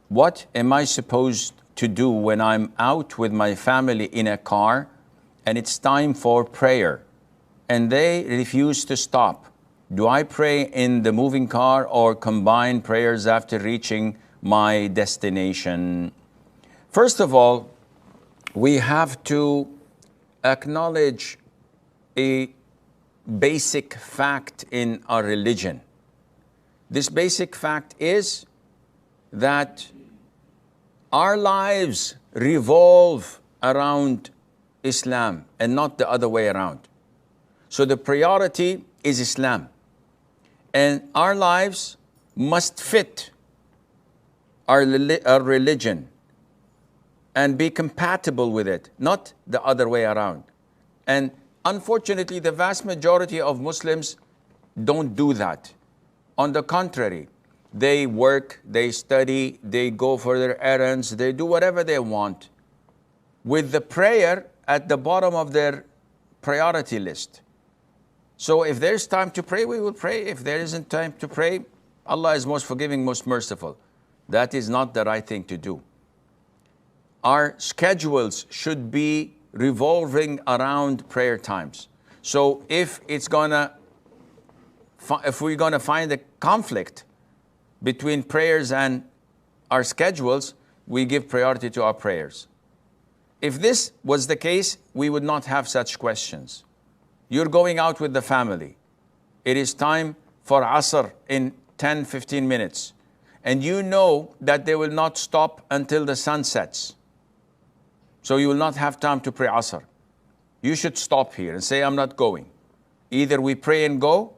What am I supposed to do when I'm out with my family in a car and it's time for prayer and they refuse to stop? Do I pray in the moving car or combine prayers after reaching my destination? First of all, we have to acknowledge a basic fact in our religion. This basic fact is that our lives revolve around Islam and not the other way around. So the priority is Islam. And our lives must fit our religion and be compatible with it, not the other way around. And unfortunately, the vast majority of Muslims don't do that. On the contrary, they work, they study, they go for their errands, they do whatever they want with the prayer at the bottom of their priority list. So if there's time to pray, we will pray. If there isn't time to pray, Allah is most forgiving, most merciful. That is not the right thing to do. Our schedules should be revolving around prayer times. So if we're gonna find a conflict between prayers and our schedules, we give priority to our prayers. If this was the case, we would not have such questions. You're going out with the family. It is time for Asr in 10, 15 minutes. And you know that they will not stop until the sun sets. So you will not have time to pray Asr. You should stop here and say, I'm not going. Either we pray and go,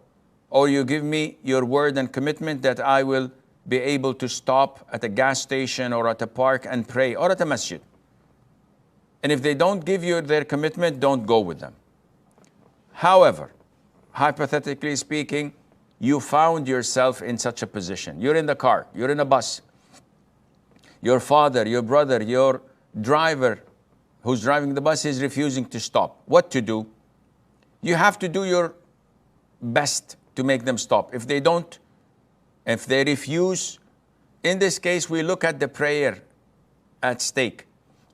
or you give me your word and commitment that I will be able to stop at a gas station or at a park and pray, or at a masjid. And if they don't give you their commitment, don't go with them. However, hypothetically speaking, you found yourself in such a position. You're in the car, you're in a bus. Your father, your brother, your driver who's driving the bus is refusing to stop. What to do? You have to do your best to make them stop. If they don't, if they refuse, in this case, we look at the prayer at stake.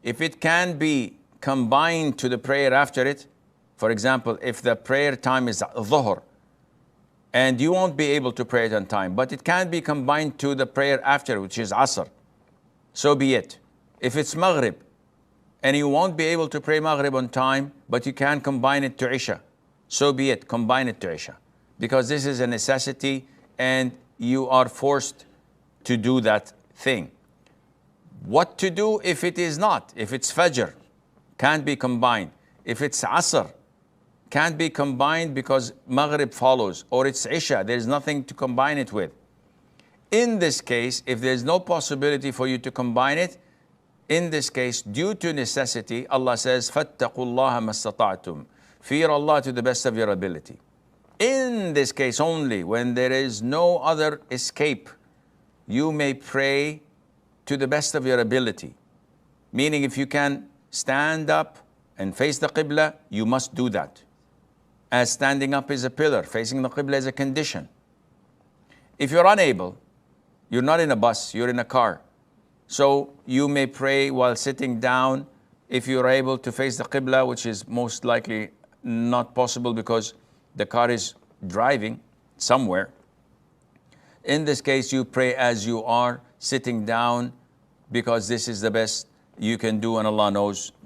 If it can be combined to the prayer after it, for example, if the prayer time is Dhuhr, and you won't be able to pray it on time, but it can be combined to the prayer after, which is Asr, so be it. If it's Maghrib, and you won't be able to pray Maghrib on time, but you can combine it to Isha, so be it, combine it to Isha. Because this is a necessity, and you are forced to do that thing. What to do if it is not? If it's Fajr, can't be combined. If it's Asr, can't be combined because Maghrib follows, or it's Isha, there's nothing to combine it with. In this case, if there's no possibility for you to combine it, in this case, due to necessity, Allah says, فَاتَّقُوا اللَّهَ مَا اسْتَطَعْتُمْ. Fear Allah to the best of your ability. In this case only, when there is no other escape, you may pray to the best of your ability. Meaning if you can stand up and face the Qiblah, you must do that. As standing up is a pillar, facing the Qiblah is a condition. If you're unable, you're not in a bus, you're in a car. So you may pray while sitting down if you're able to face the Qiblah, which is most likely not possible because the car is driving somewhere. In this case, you pray as you are sitting down because this is the best you can do and Allah knows best.